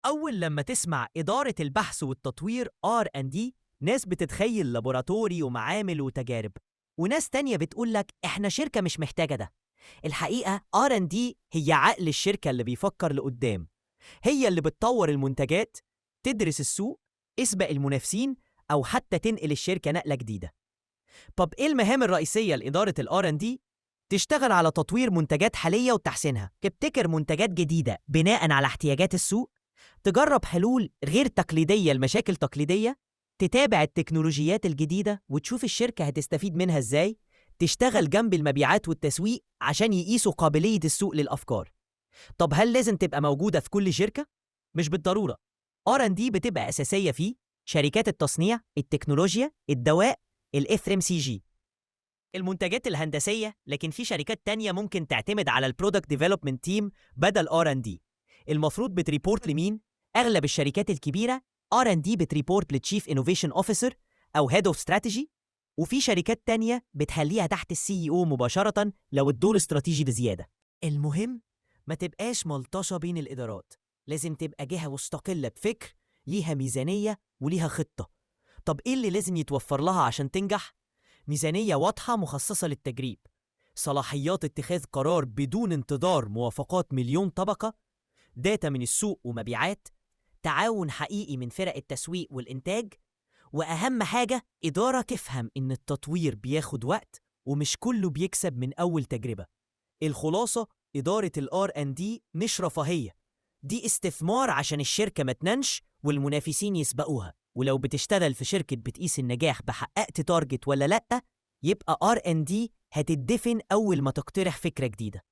أول لما تسمع إدارة البحث والتطوير R&D، ناس بتتخيل لابوراتوري ومعامل وتجارب، وناس تانية بتقولك إحنا شركة مش محتاجة ده. الحقيقة R&D هي عقل الشركة اللي بيفكر لقدام، هي اللي بتطور المنتجات، تدرس السوق، اسبق المنافسين، أو حتى تنقل الشركة نقلة جديدة. طب إيه المهام الرئيسية لإدارة R&D؟ تشتغل على تطوير منتجات حالية وتحسينها، تبتكر منتجات جديدة بناء على احتياجات السوق، تجرب حلول غير تقليدية لمشاكل تقليدية، تتابع التكنولوجيات الجديدة وتشوف الشركة هتستفيد منها إزاي، تشتغل جنب المبيعات والتسويق عشان يقيسوا قابلية السوق للأفكار. طب هل لازم تبقى موجودة في كل شركة؟ مش بالضرورة. R&D بتبقى أساسية في شركات التصنيع، التكنولوجيا، الدواء، ال FMCG، المنتجات الهندسية، لكن في شركات تانية ممكن تعتمد على البرودكت ديفلوبمنت تيم بدل R&D. المفروض بتريبورت لمين؟ أغلب الشركات الكبيرة R&D بتريبورت للتشيف انوفيشن اوفيسر أو هيد اوف استراتيجي، وفي شركات تانية بتخليها تحت CEO مباشرة لو الدور استراتيجي بزيادة. المهم ما تبقاش ملطشة بين الإدارات، لازم تبقى جهة مستقلة بفكر، ليها ميزانية وليها خطة. طب إيه اللي لازم يتوفر لها عشان تنجح؟ ميزانية واضحة مخصصة للتجريب، صلاحيات اتخاذ قرار بدون انتظار موافقات مليون طبقة، داتا من السوق ومبيعات، تعاون حقيقي من فرق التسويق والإنتاج، وأهم حاجة إدارة تفهم إن التطوير بياخد وقت ومش كله بيكسب من أول تجربة. الخلاصة، إدارة ال R&D مش رفاهية، دي استثمار عشان الشركة ما تننش والمنافسين يسبقوها. ولو بتشتغل في شركة بتقيس النجاح بحققت تارجت ولا لأ، يبقى R&D هتدفن أول ما تقترح فكرة جديدة.